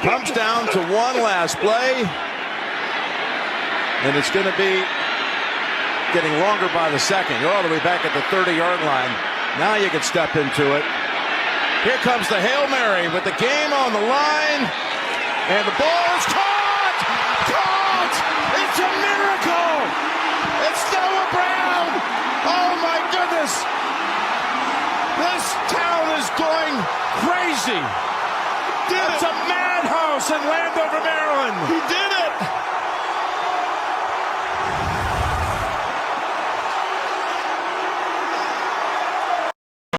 Comes down to one last play. And it's going to be getting longer by the second. You're all the way back at the 30-yard line. Now you can step into it. Here comes the Hail Mary with the game on the line. And the ball is caught! Caught! It's a miracle! It's Noah Brown! Oh my goodness! This town is going crazy! It's a madhouse in Landover, Maryland! He did